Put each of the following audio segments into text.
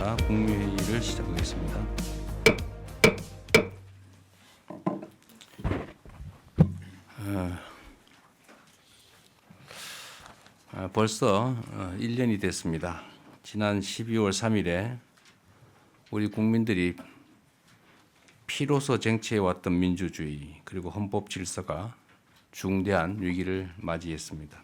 자, 국무회의를 시작하겠습니다. 벌써 1년이 됐습니다. 지난 12월 3일에 우리 국민들이 피로서 쟁취해왔던 민주주의 그리고 헌법 질서가 중대한 위기를 맞이했습니다.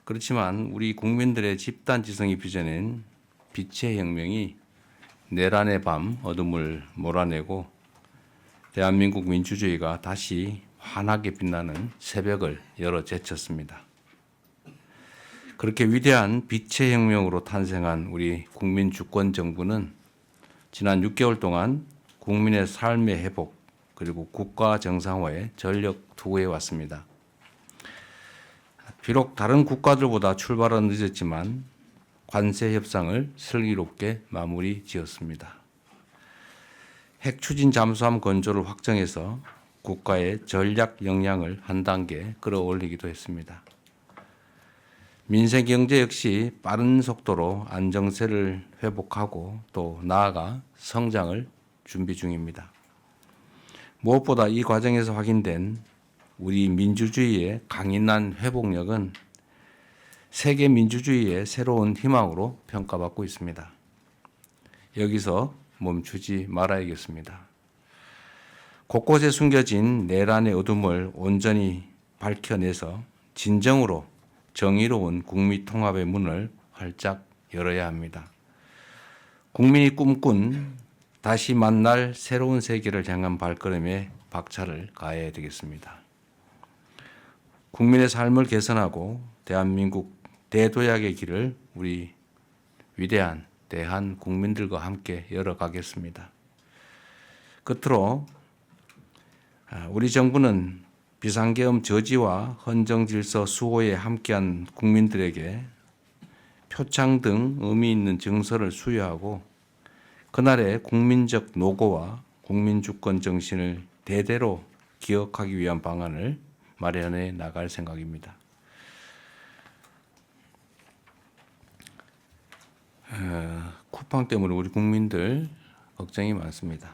그렇지만 우리 국민들의 집단 지성이 빚어낸 빛의 혁명이 내란의 밤 어둠을 몰아내고 대한민국 민주주의가 다시 환하게 빛나는 새벽을 열어 제쳤습니다. 그렇게 위대한 빛의 혁명으로 탄생한 우리 국민 주권 정부는 지난 6개월 동안 국민의 삶의 회복 그리고 국가 정상화에 전력 투구해 왔습니다. 비록 다른 국가들보다 출발은 늦었지만 관세 협상을 슬기롭게 마무리 지었습니다. 핵 추진 잠수함 건조를 확정해서 국가의 전략 역량을 한 단계 끌어올리기도 했습니다. 민생 경제 역시 빠른 속도로 안정세를 회복하고 또 나아가 성장을 준비 중입니다. 무엇보다 이 과정에서 확인된 우리 민주주의의 강인한 회복력은 세계 민주주의의 새로운 희망으로 평가받고 있습니다. 여기서 멈추지 말아야겠습니다. 곳곳에 숨겨진 내란의 어둠을 온전히 밝혀내서 진정으로 정의로운 국민 통합의 문을 활짝 열어야 합니다. 국민이 꿈꾼 다시 만날 새로운 세계를 향한 발걸음에 박차를 가해야 되겠습니다. 국민의 삶을 개선하고 대한민국 대도약의 길을 우리 위대한 대한 국민들과 함께 열어가겠습니다. 끝으로 우리 정부는 비상계엄 저지와 헌정질서 수호에 함께한 국민들에게 표창 등 의미 있는 증서를 수여하고 그날의 국민적 노고와 국민주권 정신을 대대로 기억하기 위한 방안을 마련해 나갈 생각입니다. 쿠팡 때문에 우리 국민들 걱정이 많습니다.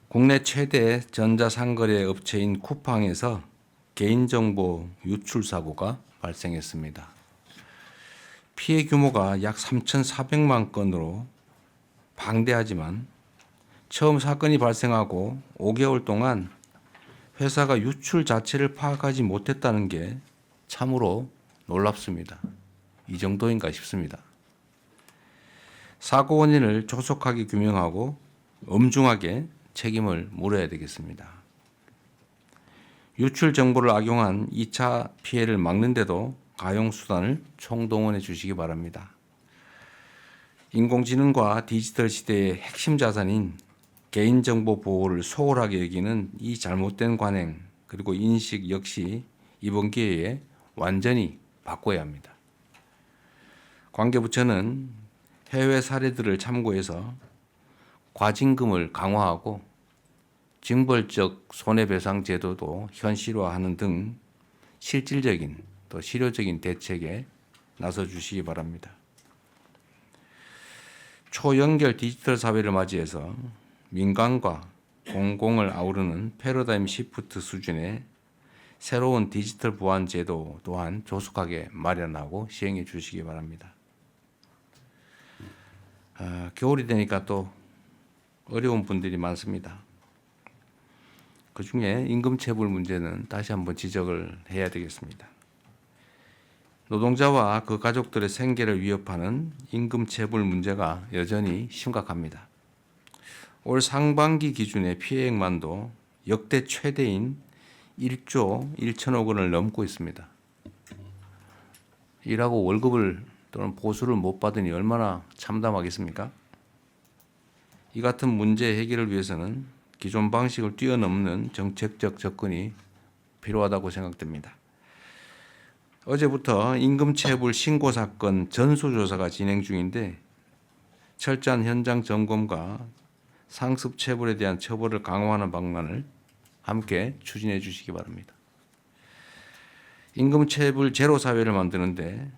국내 최대 전자상거래 업체인 쿠팡에서 개인정보 유출 사고가 발생했습니다. 피해 규모가 약 3,400만 건으로 방대하지만 처음 사건이 발생하고 5개월 동안 회사가 유출 자체를 파악하지 못했다는 게 참으로 놀랍습니다. 이 정도인가 싶습니다. 사고 원인을 조속하게 규명하고 엄중하게 책임을 물어야 되겠습니다. 유출 정보를 악용한 2차 피해를 막는데도 가용수단을 총동원해 주시기 바랍니다. 인공지능과 디지털 시대의 핵심 자산인 개인정보 보호를 소홀하게 여기는 이 잘못된 관행 그리고 인식 역시 이번 기회에 완전히 바꿔야 합니다. 관계부처는 해외 사례들을 참고해서 과징금을 강화하고 징벌적 손해배상 제도도 현실화하는 등 실질적인 또 실효적인 대책에 나서 주시기 바랍니다. 초연결 디지털 사회를 맞이해서 민간과 공공을 아우르는 패러다임 시프트 수준의 새로운 디지털 보안 제도 또한 조속하게 마련하고 시행해 주시기 바랍니다. 겨울이 되니까 또 어려운 분들이 많습니다. 그중에 임금체불 문제는 다시 한번 지적을 해야 되겠습니다. 노동자와 그 가족들의 생계를 위협하는 임금체불 문제가 여전히 심각합니다. 올 상반기 기준의 피해액만도 역대 최대인 1조 1천억 원을 넘고 있습니다. 일하고 월급을 또는 보수를 못 받으니 얼마나 참담하겠습니까? 이 같은 문제 해결을 위해서는 기존 방식을 뛰어넘는 정책적 접근이 필요하다고 생각됩니다. 어제부터 임금체불 신고 사건 전수조사가 진행 중인데 철저한 현장 점검과 상습 체불에 대한 처벌을 강화하는 방안을 함께 추진해 주시기 바랍니다. 임금체불 제로 사회를 만드는데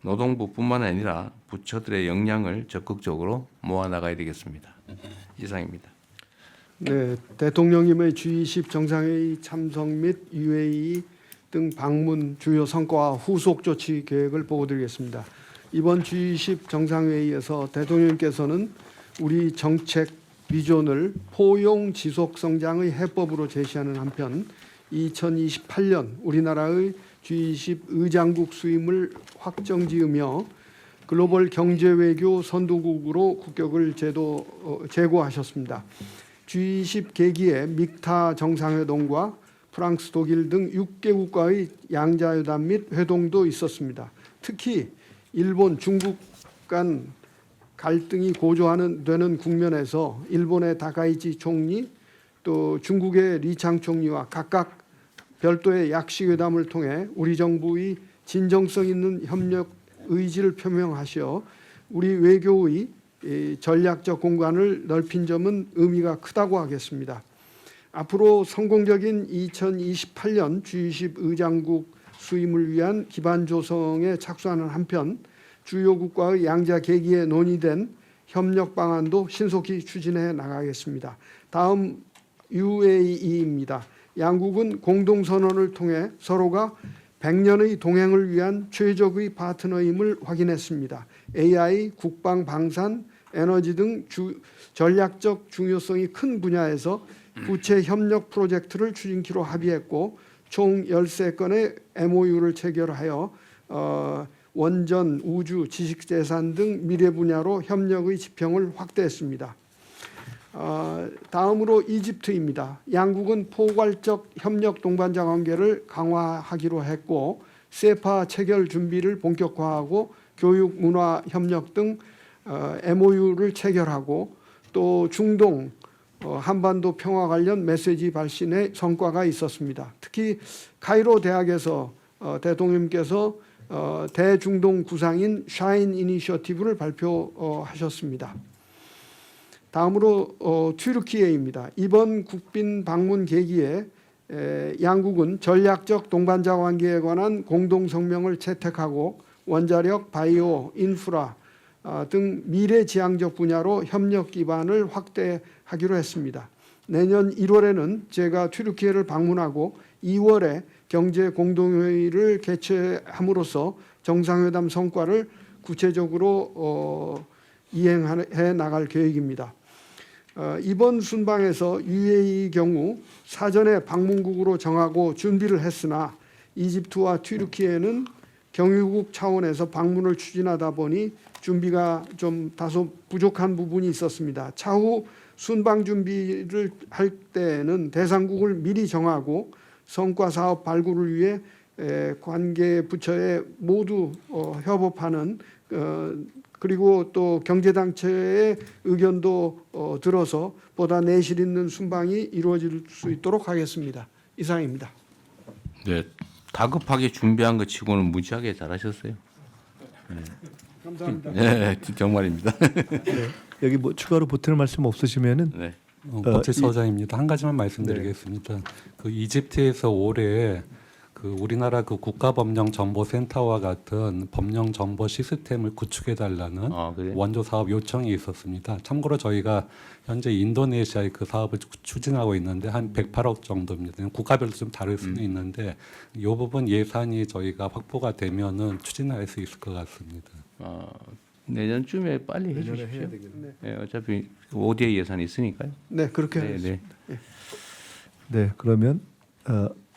노동부뿐만 아니라 부처들의 역량을 적극적으로 모아나가야 되겠습니다. 이상입니다. 네, 대통령님의 G20 정상회의 참석 및 UAE 등 방문 주요 성과와 후속 조치 계획을 보고드리겠습니다. 이번 G20 정상회의에서 대통령님께서는 우리 정책 비전을 포용 지속 성장의 해법으로 제시하는 한편 2028년 우리나라의 G20 의장국 수임을 확정지으며 글로벌 경제 외교 선도국으로 국격을 제고하셨습니다. G20 계기에 믹타 정상회동과 프랑스, 독일 등 6개국과의 양자회담 및 회동도 있었습니다. 특히 일본, 중국 간 갈등이 고조되는 국면에서 일본의 다카이치 총리 또 중국의 리창 총리와 각각 별도의 약식회담을 통해 우리 정부의 진정성 있는 협력 의지를 표명하셔 우리 외교의 전략적 공간을 넓힌 점은 의미가 크다고 하겠습니다. 앞으로 성공적인 2028년 G20 의장국 수임을 위한 기반 조성에 착수하는 한편 주요국과의 양자 계기에 논의된 협력 방안도 신속히 추진해 나가겠습니다. 다음 UAE입니다. 양국은 공동선언을 통해 서로가 100년의 동행을 위한 최적의 파트너임을 확인했습니다. AI, 국방, 방산, 에너지 등 전략적 중요성이 큰 분야에서 구체 협력 프로젝트를 추진키로 합의했고 총 13건의 MOU를 체결하여 원전, 우주, 지식재산 등 미래 분야로 협력의 지평을 확대했습니다. 다음으로 이집트입니다. 양국은 포괄적 협력 동반자 관계를 강화하기로 했고 세파 체결 준비를 본격화하고 교육, 문화 협력 등 MOU를 체결하고 또 중동, 한반도 평화 관련 메시지 발신의 성과가 있었습니다. 특히 카이로 대학에서 대통령님께서 대중동 구상인 샤인 이니셔티브를 발표하셨습니다. 다음으로 튀르키예입니다. 이번 국빈 방문 계기에 양국은 전략적 동반자 관계에 관한 공동 성명을 채택하고 원자력, 바이오, 인프라 등 미래지향적 분야로 협력 기반을 확대하기로 했습니다. 내년 1월에는 제가 튀르키예를 방문하고 2월에 경제 공동회의를 개최함으로써 정상회담 성과를 구체적으로 이행해 나갈 계획입니다. 이번 순방에서 UAE 경우 사전에 방문국으로 정하고 준비를 했으나 이집트와 튀르키예는 경유국 차원에서 방문을 추진하다 보니 준비가 좀 다소 부족한 부분이 있었습니다. 차후 순방 준비를 할 때는 대상국을 미리 정하고 성과 사업 발굴을 위해 관계 부처에 모두 협업하는 그리고 또 경제단체의 의견도 들어서 보다 내실 있는 순방이 이루어질 수 있도록 하겠습니다. 이상입니다. 네, 다급하게 준비한 것 치고는 무지하게 잘하셨어요. 네. 감사합니다. 네, 정말입니다. 네, 여기 뭐 추가로 보태는 말씀 없으시면은 네. 법제 서장입니다. 한 가지만 말씀드리겠습니다. 그 이집트에서 올해 그 우리나라 그 국가법령정보센터와 같은 법령정보 시스템을 구축해 달라는 원조 사업 요청이 있었습니다. 참고로 저희가 현재 인도네시아의 그 사업을 추진하고 있는데 한 108억 정도입니다. 국가별로 좀 다를 수는 있는데 이 부분 예산이 저희가 확보가 되면은 추진할 수 있을 것 같습니다. 내년쯤에 빨리 해주십시오. 네, 어차피 ODA 예산이 있으니까요. 네, 그렇게 네. 네, 그러면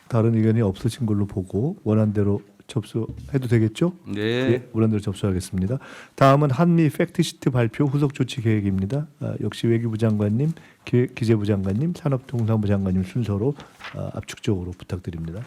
다른 의견이 없으신 걸로 보고 원안대로 접수해도 되겠죠? 네. 예, 원안대로 접수하겠습니다. 다음은 한미 팩트시트 발표 후속 조치 계획입니다. 역시 외교부 장관님, 기재부 장관님, 산업통상부 장관님 순서로 압축적으로 부탁드립니다.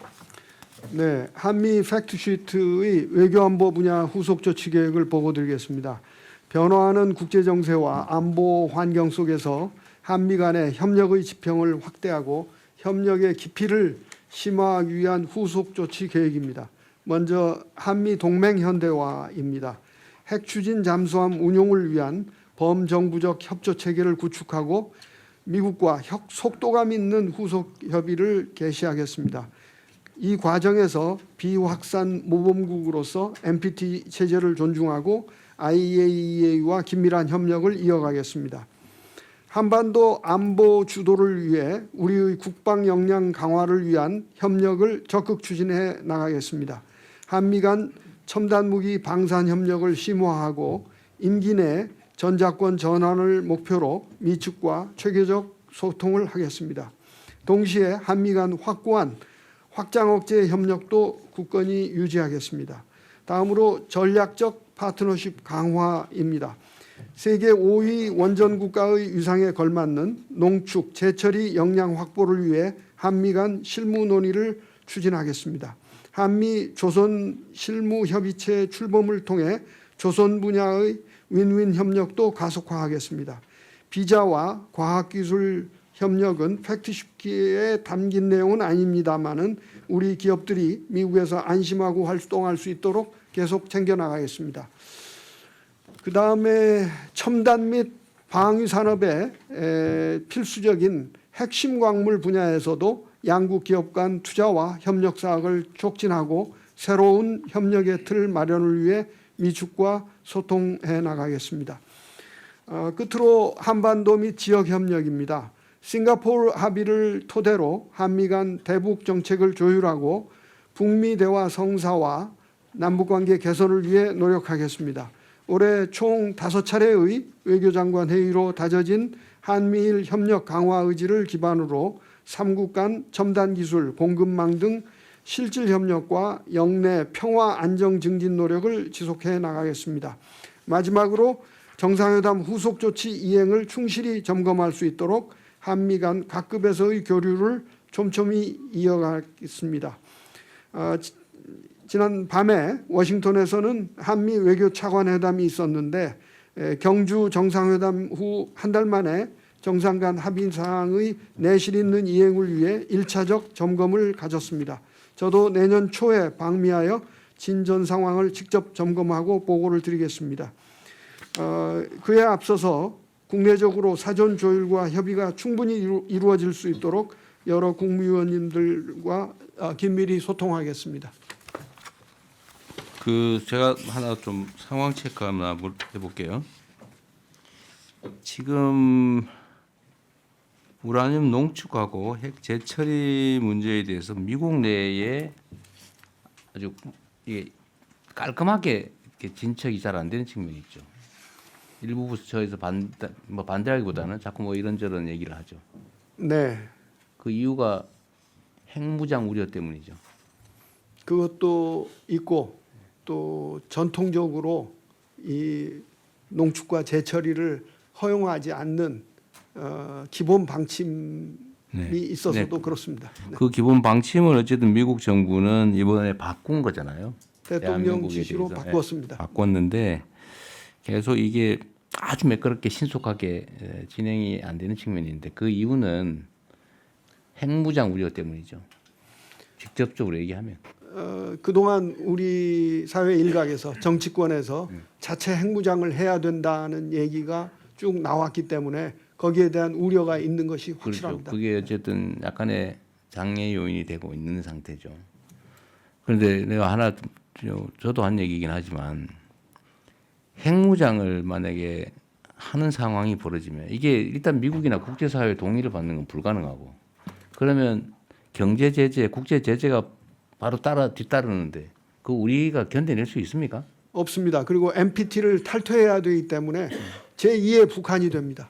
네, 한미 팩트시트의 외교안보 분야 후속 조치 계획을 보고드리겠습니다. 변화하는 국제 정세와 안보 환경 속에서 한미 간의 협력의 지평을 확대하고 협력의 깊이를 심화하기 위한 후속 조치 계획입니다. 먼저 한미 동맹 현대화입니다. 핵 추진 잠수함 운용을 위한 범정부적 협조 체계를 구축하고 미국과 속도감 있는 후속 협의를 개시하겠습니다. 이 과정에서 비확산 모범국으로서 NPT 체제를 존중하고 IAEA와 긴밀한 협력을 이어가겠습니다. 한반도 안보 주도를 위해 우리의 국방 역량 강화를 위한 협력을 적극 추진해 나가겠습니다. 한미 간 첨단 무기 방산 협력을 심화하고 임기 내 전작권 전환을 목표로 미측과 체계적 소통을 하겠습니다. 동시에 한미 간 확고한 확장 억제 협력도 굳건히 유지하겠습니다. 다음으로 전략적 파트너십 강화입니다. 세계 5위 원전 국가의 위상에 걸맞는 농축, 제철이 역량 확보를 위해 한미 간 실무 논의를 추진하겠습니다. 한미 조선 실무 협의체 출범을 통해 조선 분야의 윈윈 협력도 가속화하겠습니다. 비자와 과학기술 협력은 팩트시트에 담긴 내용은 아닙니다만은 우리 기업들이 미국에서 안심하고 활동할 수 있도록 계속 챙겨나가겠습니다. 그 다음에 첨단 및 방위 산업의 필수적인 핵심 광물 분야에서도 양국 기업 간 투자와 협력 사업을 촉진하고 새로운 협력의 틀 마련을 위해 미축과 소통해 나가겠습니다. 끝으로 한반도 및 지역 협력입니다. 싱가포르 합의를 토대로 한미 간 대북 정책을 조율하고 북미 대화 성사와 남북관계 개선을 위해 노력하겠습니다. 올해 총 5차례의 외교장관 회의로 다져진 한미일 협력 강화 의지를 기반으로 3국 간 첨단 기술, 공급망 등 실질 협력과 영내 평화 안정 증진 노력을 지속해 나가겠습니다. 마지막으로 정상회담 후속 조치 이행을 충실히 점검할 수 있도록 한미 간 각급에서의 교류를 촘촘히 이어가겠습니다. 지난 밤에 워싱턴에서는 한미 외교 차관 회담이 있었는데 경주 정상회담 후 한 달 만에 정상 간 합의 사항의 내실 있는 이행을 위해 1차적 점검을 가졌습니다. 저도 내년 초에 방미하여 진전 상황을 직접 점검하고 보고를 드리겠습니다. 그에 앞서서 국내적으로 사전 조율과 협의가 충분히 이루어질 수 있도록 여러 국무위원님들과 긴밀히 소통하겠습니다. 제가 하나 좀 상황 체크 하나 해볼게요. 지금 우라늄 농축하고 핵 재처리 문제에 대해서 미국 내에 아주 이게 깔끔하게 이렇게 진척이 잘 안 되는 측면이 있죠. 일부 부처에서 반대하기보다는 자꾸 뭐 이런저런 얘기를 하죠. 네, 그 이유가 핵무장 우려 때문이죠. 그것도 있고 또 전통적으로 이 농축과 재처리를 허용하지 않는 기본 방침이 있어서도 그렇습니다. 네. 그 기본 방침을 어쨌든 미국 정부는 이번에 바꾼 거잖아요. 대통령 대한민국에 지시로 대해서. 바꾸었습니다. 바꿨는데 계속 이게 아주 매끄럽게 신속하게 진행이 안 되는 측면인데 그 이유는 핵무장 우려 때문이죠. 직접적으로 얘기하면. 그동안 우리 사회 일각에서 정치권에서 자체 핵무장을 해야 된다는 얘기가 쭉 나왔기 때문에 거기에 대한 우려가 있는 것이 확실합니다. 그렇죠. 그게 어쨌든 약간의 장애 요인이 되고 있는 상태죠. 그런데 내가 하나 저도 한 얘기긴 하지만 핵무장을 만약에 하는 상황이 벌어지면 이게 일단 미국이나 국제사회 동의를 받는 건 불가능하고 그러면 경제 제재, 국제 제재가 바로 뒤따르는데 그 우리가 견뎌낼 수 있습니까? 없습니다. 그리고 NPT를 탈퇴해야 되기 때문에 제2의 북한이 됩니다.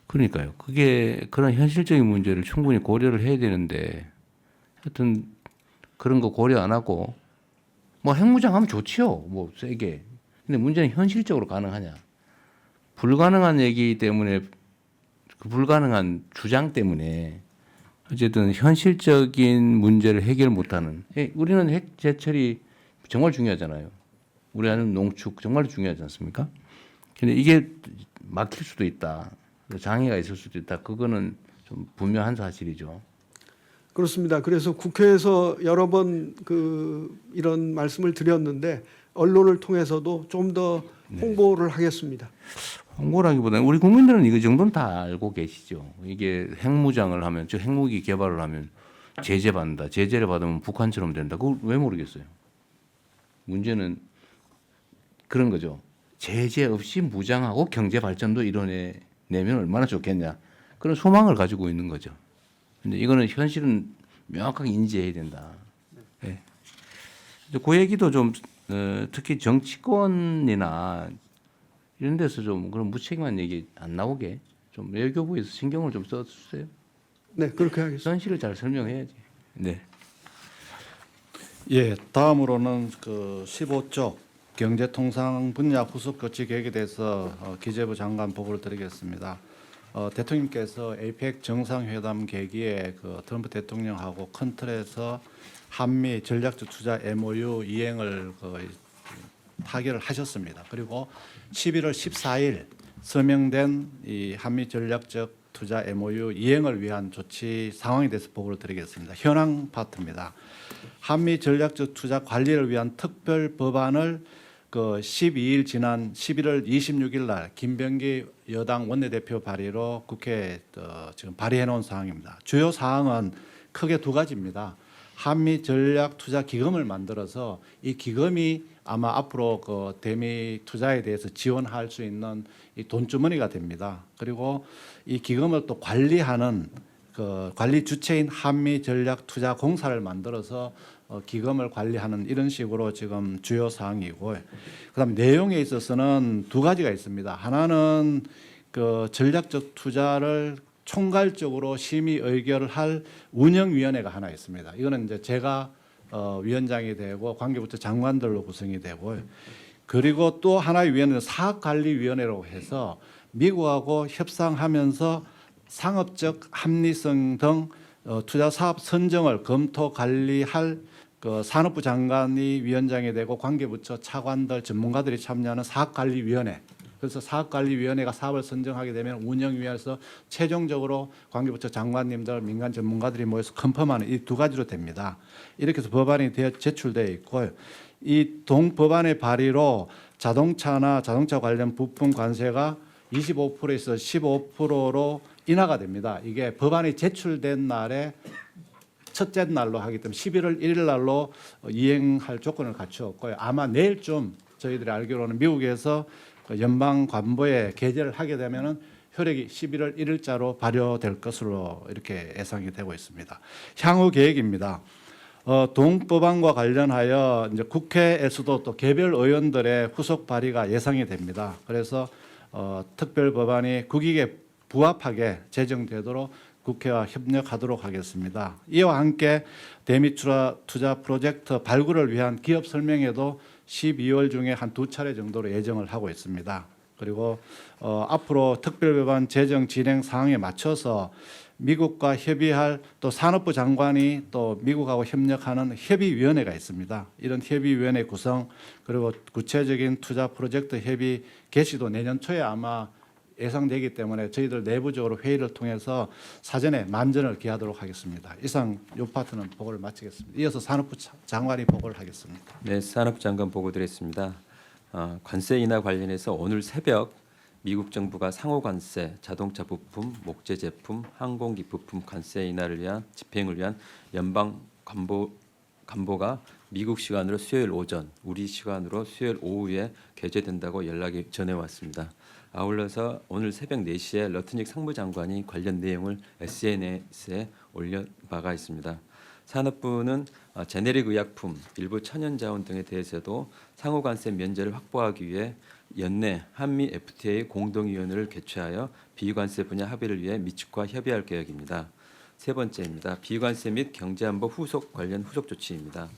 그러니까요. 그게 그런 현실적인 문제를 충분히 고려를 해야 되는데 하여튼 그런 거 고려 안 하고 뭐 핵무장하면 좋지요. 뭐 세게. 근데 문제는 현실적으로 가능하냐. 불가능한 얘기 때문에 그 불가능한 주장 때문에 어쨌든 현실적인 문제를 해결 못하는. 우리는 핵 재처리 정말 중요하잖아요. 우리는 농축 정말 중요하지 않습니까? 근데 이게 막힐 수도 있다. 장애가 있을 수도 있다. 그거는 좀 분명한 사실이죠. 그렇습니다. 그래서 국회에서 여러 번 이런 말씀을 드렸는데 언론을 통해서도 좀 더 홍보를 하겠습니다. 홍보라기보다는 우리 국민들은 이거 정도는 다 알고 계시죠. 이게 핵무장을 하면, 즉 핵무기 개발을 하면 제재 받는다. 제재를 받으면 북한처럼 된다. 그걸 왜 모르겠어요. 문제는 그런 거죠. 제재 없이 무장하고 경제 발전도 이뤄내면 얼마나 좋겠냐. 그런 소망을 가지고 있는 거죠. 근데 이거는 현실은 명확하게 인지해야 된다. 예. 그 얘기도 좀 특히 정치권이나 이런 데서 좀 그런 무책임한 얘기 안 나오게 좀 외교부에서 신경을 좀 써주세요. 네, 그렇게 하겠습니다. 현실을 잘 설명해야지. 네. 예, 다음으로는 그 15조 경제통상 분야 후속 조치 계획에 대해서 기재부 장관 보고를 드리겠습니다. 대통령께서 APEC 정상회담 계기에 그 트럼프 대통령하고 큰 틀에서 한미 전략적 투자 MOU 이행을 타결을 하셨습니다. 그리고 11월 14일 서명된 이 한미 전략적 투자 MOU 이행을 위한 조치 상황에 대해서 보고를 드리겠습니다. 현황 파트입니다. 한미 전략적 투자 관리를 위한 특별 법안을 그 12일 지난 11월 26일 날 김병기 여당 원내대표 발의로 국회에 지금 발의해 놓은 사항입니다. 주요 사항은 크게 두 가지입니다. 한미 전략 투자 기금을 만들어서 이 기금이 아마 앞으로 그 대미 투자에 대해서 지원할 수 있는 이 돈주머니가 됩니다. 그리고 이 기금을 또 관리하는 그 관리 주체인 한미 전략 투자 공사를 만들어서 기금을 관리하는 이런 식으로 지금 주요 사항이고, 그다음 내용에 있어서는 두 가지가 있습니다. 하나는 그 전략적 투자를 총괄적으로 심의 의결을 할 운영위원회가 하나 있습니다. 이거는 이제 제가 위원장이 되고 관계부처 장관들로 구성이 되고요. 그리고 또 하나의 위원회는 사업관리위원회라고 해서 미국하고 협상하면서 상업적 합리성 등 투자 사업 선정을 검토 관리할 그 산업부 장관이 위원장이 되고 관계부처 차관들 전문가들이 참여하는 사업관리위원회. 그래서 사업관리위원회가 사업을 선정하게 되면 운영위원회에서 최종적으로 관계부처 장관님들, 민간 전문가들이 모여서 컨펌하는 이 두 가지로 됩니다. 이렇게 해서 법안이 제출되어 있고요. 이 동법안의 발의로 자동차나 자동차 관련 부품 관세가 25%에서 15%로 인하가 됩니다. 이게 법안이 제출된 날에 첫째 날로 하기 때문에 11월 1일 날로 이행할 조건을 갖추었고요. 아마 내일쯤 저희들이 알기로는 미국에서 연방 관보에 게재를 하게 되면은 효력이 11월 1일자로 발효될 것으로 이렇게 예상이 되고 있습니다. 향후 계획입니다. 동법안과 관련하여 이제 국회에서도 또 개별 의원들의 후속 발의가 예상이 됩니다. 그래서 특별 법안이 국익에 부합하게 제정되도록 국회와 협력하도록 하겠습니다. 이와 함께 대미 투자 프로젝트 발굴을 위한 기업 설명회도 12월 중에 한 두 차례 정도로 예정을 하고 있습니다. 그리고 앞으로 특별법안 제정 진행 상황에 맞춰서 미국과 협의할 또 산업부 장관이 또 미국하고 협력하는 협의위원회가 있습니다. 이런 협의위원회 구성 그리고 구체적인 투자 프로젝트 협의 개시도 내년 초에 아마 예상되기 때문에 저희들 내부적으로 회의를 통해서 사전에 만전을 기하도록 하겠습니다. 이상 이 파트는 보고를 마치겠습니다. 이어서 산업부 장관이 보고를 하겠습니다. 네, 산업부 장관 보고 드렸습니다. 관세 인하 관련해서 오늘 새벽 미국 정부가 상호 관세, 자동차 부품, 목재 제품, 항공기 부품 관세 인하를 위한 집행을 위한 연방 관보가 미국 시간으로 수요일 오전, 우리 시간으로 수요일 오후에 개최된다고 연락이 전해왔습니다. 아울러서 오늘 새벽 4시에 러트닉 상무장관이 관련 내용을 SNS에 올려 바가 있습니다. 산업부는 제네릭 의약품, 일부 천연자원 등에 대해서도 상호관세 면제를 확보하기 위해 연내 한미 FTA 공동위원회를 개최하여 비관세 분야 합의를 위해 미측과 협의할 계획입니다. 세 번째입니다. 비관세 및 경제안보 후속 관련 후속 조치입니다.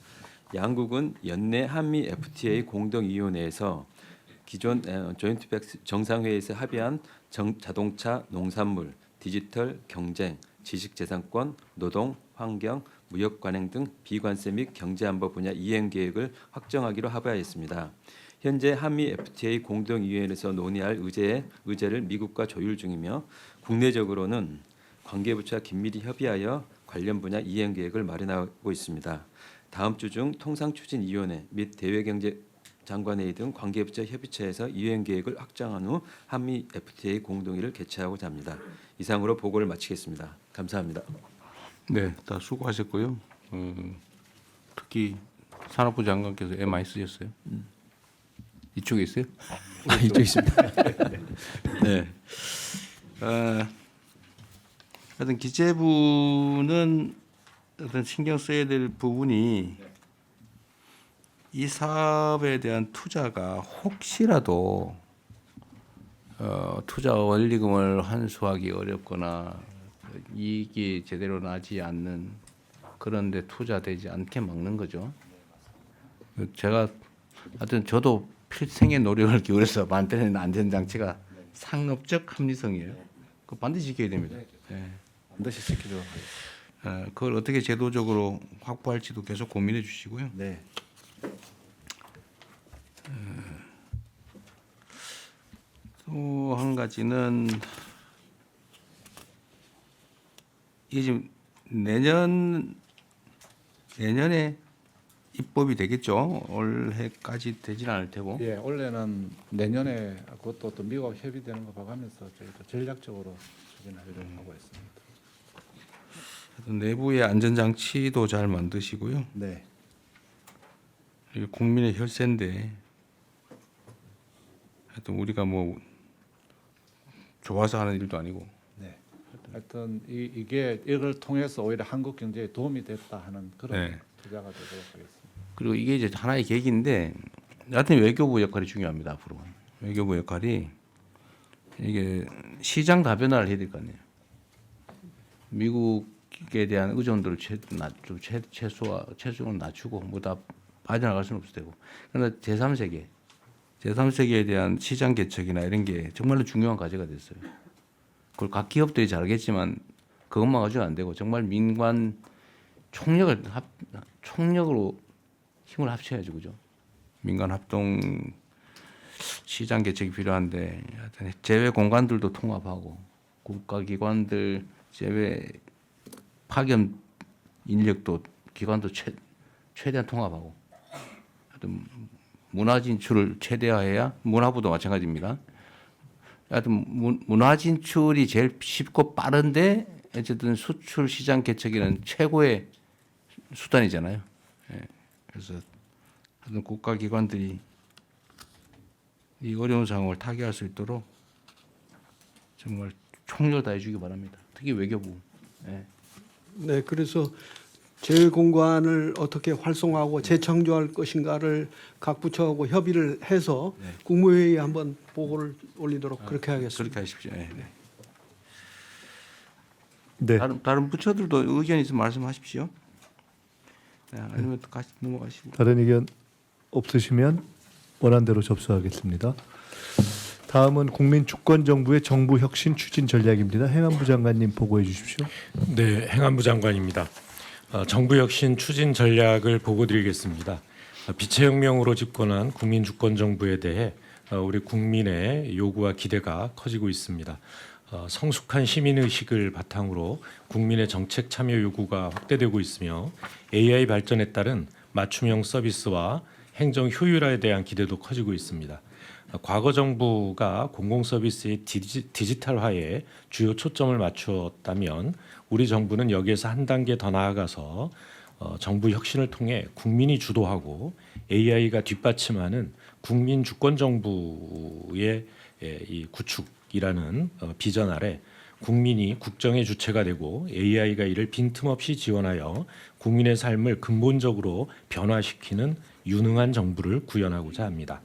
양국은 연내 한미 FTA 공동위원회에서 기존 조인트백스 정상회의에서 합의한 자동차, 농산물, 디지털, 경쟁, 지식재산권, 노동, 환경, 무역 관행 등 비관세 및 경제안보 분야 이행 계획을 확정하기로 합의하였습니다. 현재 한미 FTA 공동위원회에서 논의할 의제를 미국과 조율 중이며 국내적으로는 관계부처와 긴밀히 협의하여 관련 분야 이행 계획을 마련하고 있습니다. 다음 주 중 통상추진위원회 및 대외경제장관회의 등 관계부처 협의체에서 이행 계획을 확정한 후 한미 FTA 공동회의를 개최하고자 합니다. 이상으로 보고를 마치겠습니다. 감사합니다. 네, 다 수고하셨고요. 특히 산업부 장관께서 애 많이 쓰셨어요. 이쪽에 있어요? 이쪽 있습니다. 네. 하여튼 기재부는 어떤 신경 써야 될 부분이 이 사업에 대한 투자가 혹시라도 투자 원리금을 환수하기 어렵거나 이익이 제대로 나지 않는 그런 데 투자되지 않게 막는 거죠. 제가 하여튼 저도 필생의 노력을 기울여서 만드는 안전장치가 상업적 합리성이에요. 그거 반드시 지켜야 됩니다. 네. 반드시 지키도록 하겠습니다. 그걸 어떻게 제도적으로 확보할지도 계속 고민해 주시고요. 네. 또 한 가지는 이게 지금 내년에 입법이 되겠죠. 올해까지 되지는 않을 테고. 예, 원래는 내년에 그것도 또 미국하고 협의되는 거 봐가면서 저희도 전략적으로 추진하려고 하고 있습니다. 하여튼 내부의 안전장치도 잘 만드시고요. 네. 이게 국민의 혈세인데 하여튼 우리가 뭐 좋아서 하는 일도 아니고. 네. 하여튼 이게 이걸 통해서 오히려 한국 경제에 도움이 됐다 하는 그런 네. 투자가 되도록 하겠습니다. 그리고 이게 이제 하나의 계기인데 하여튼 외교부 역할이 중요합니다. 앞으로 외교부 역할이 이게 시장 다변화를 해야 될 거 아니에요. 미국에 대한 의존도를 최소한 낮추고 뭐 다 빠져나갈 수는 없을 테고. 그러나 제3세계에 대한 시장 개척이나 이런 게 정말로 중요한 과제가 됐어요. 그걸 각 기업들이 잘하겠지만 그것만 가지고 안 되고 정말 민관 총력으로 힘을 합쳐야죠, 그죠? 민간 합동 시장 개척이 필요한데 하여튼 제외 공간들도 통합하고 국가기관들 제외 파견 인력도 기관도 최대한 통합하고 하여튼 문화 진출을 최대화해야 문화부도 마찬가지입니다. 하여튼 문화 진출이 제일 쉽고 빠른데 어쨌든 수출 시장 개척에는 최고의 수단이잖아요. 예. 그래서 하여튼 국가기관들이 이 어려운 상황을 타개할 수 있도록 정말 총력을 다해 주기 바랍니다. 특히 외교부. 예. 네, 그래서 재공관을 어떻게 활성화하고 재창조할 것인가를 각 부처하고 협의를 해서 국무회의에 한번 보고를 올리도록 그렇게 하겠습니다. 그렇게 하십시오. 예. 네. 네. 다른 부처들도 의견 있으면 말씀하십시오. 네, 아니면 또 넘어가시고. 다른 의견 없으시면 원안대로 접수하겠습니다. 다음은 국민주권정부의 정부혁신 추진 전략입니다. 행안부 장관님 보고해 주십시오. 네, 행안부 장관입니다. 정부혁신 추진 전략을 보고드리겠습니다. 비체혁명으로 집권한 국민주권정부에 대해 우리 국민의 요구와 기대가 커지고 있습니다. 성숙한 시민의식을 바탕으로 국민의 정책 참여 요구가 확대되고 있으며 AI 발전에 따른 맞춤형 서비스와 행정 효율화에 대한 기대도 커지고 있습니다. 과거 정부가 공공서비스의 디지털화에 주요 초점을 맞추었다면 우리 정부는 여기에서 한 단계 더 나아가서 정부 혁신을 통해 국민이 주도하고 AI가 뒷받침하는 국민 주권 정부의 이 구축이라는 비전 아래 국민이 국정의 주체가 되고 AI가 이를 빈틈없이 지원하여 국민의 삶을 근본적으로 변화시키는 유능한 정부를 구현하고자 합니다.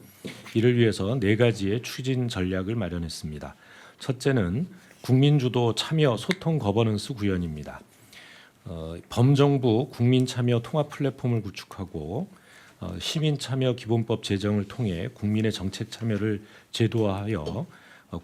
이를 위해서 4가지의 추진 전략을 마련했습니다. 첫째는 국민주도 참여 소통 거버넌스 구현입니다. 범정부 국민참여 통합 플랫폼을 구축하고 시민참여 기본법 제정을 통해 국민의 정책 참여를 제도화하여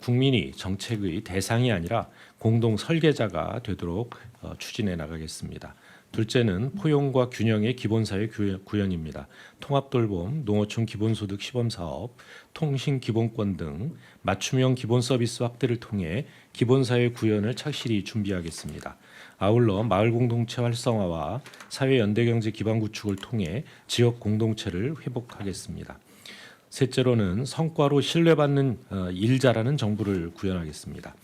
국민이 정책의 대상이 아니라 공동 설계자가 되도록 추진해 나가겠습니다. 둘째는 포용과 균형의 기본사회 구현입니다. 통합돌봄, 농어촌 기본소득 시범사업, 통신기본권 등 맞춤형 기본서비스 확대를 통해 기본사회 구현을 착실히 준비하겠습니다. 아울러 마을공동체 활성화와 사회연대경제 기반 구축을 통해 지역 공동체를 회복하겠습니다. 셋째로는 성과로 신뢰받는 일 잘하는 정부를 구현하겠습니다.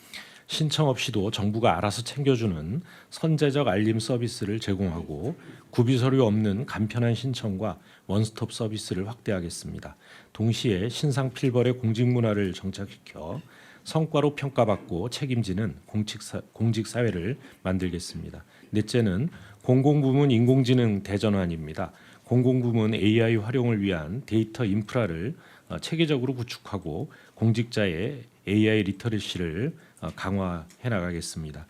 신청 없이도 정부가 알아서 챙겨주는 선제적 알림 서비스를 제공하고 구비 서류 없는 간편한 신청과 원스톱 서비스를 확대하겠습니다. 동시에 신상 필벌의 공직 문화를 정착시켜 성과로 평가받고 책임지는 공직 사회를 만들겠습니다. 넷째는 공공부문 인공지능 대전환입니다. 공공부문 AI 활용을 위한 데이터 인프라를 체계적으로 구축하고 공직자의 AI 리터러시를 강화해 나가겠습니다.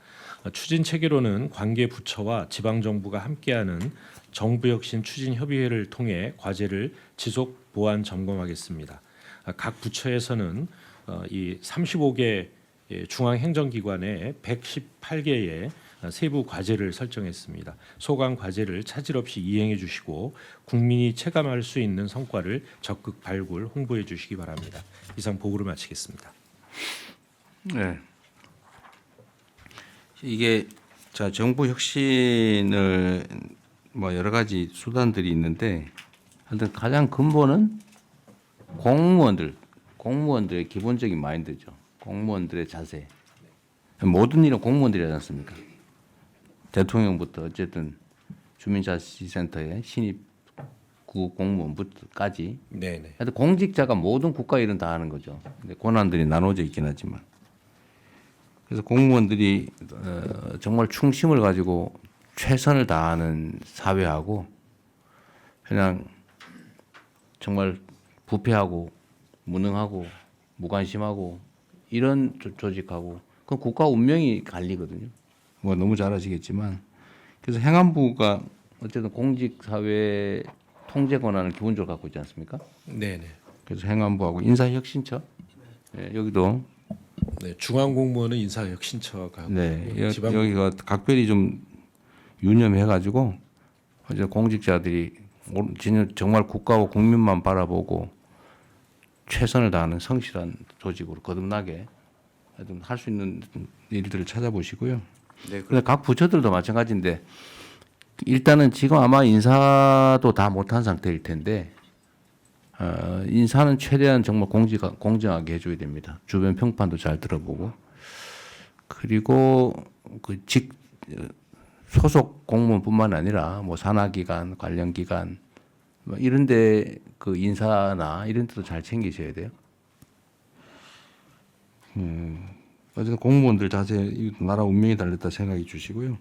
추진 체계로는 관계 부처와 지방 정부가 함께하는 정부혁신 추진협의회를 통해 과제를 지속 보완 점검하겠습니다. 각 부처에서는 이 35개 중앙행정기관에 118개의 세부 과제를 설정했습니다. 소관 과제를 차질 없이 이행해 주시고 국민이 체감할 수 있는 성과를 적극 발굴, 홍보해 주시기 바랍니다. 이상 보고를 마치겠습니다. 네. 이게 자 정부 혁신을 뭐 여러 가지 수단들이 있는데 하여튼 가장 근본은 공무원들의 기본적인 마인드죠. 공무원들의 자세. 모든 일은 공무원들이 하지 않습니까? 대통령부터 어쨌든 주민자치센터의 신입 구 공무원부터까지. 네네. 하여튼 공직자가 모든 국가 일은 다 하는 거죠. 근데 권한들이 나눠져 있긴 하지만. 그래서 공무원들이 정말 충심을 가지고 최선을 다하는 사회하고 그냥 정말 부패하고 무능하고 무관심하고 이런 조직하고 그건 국가 운명이 갈리거든요. 뭐 너무 잘 아시겠지만 그래서 행안부가 어쨌든 공직사회 통제 권한을 기본적으로 갖고 있지 않습니까? 네네. 그래서 행안부하고 인사혁신처 여기도 네, 중앙공무원은 인사혁신처가 네, 지방 여기가 각별히 좀 유념해가지고 이제 공직자들이 정말 국가와 국민만 바라보고 최선을 다하는 성실한 조직으로 거듭나게 할 수 있는 일들을 찾아보시고요. 네, 그런데 각 부처들도 마찬가지인데 일단은 지금 아마 인사도 다 못한 상태일 텐데 인사는 최대한 정말 공정하게 해줘야 됩니다. 주변 평판도 잘 들어보고 그리고 그 소속 공무원뿐만 아니라 뭐 산하기관, 관련기관 뭐 이런데 그 인사나 이런 데도 잘 챙기셔야 돼요. 어쨌든 공무원들 자세 나라 운명이 달렸다 생각해 주시고요.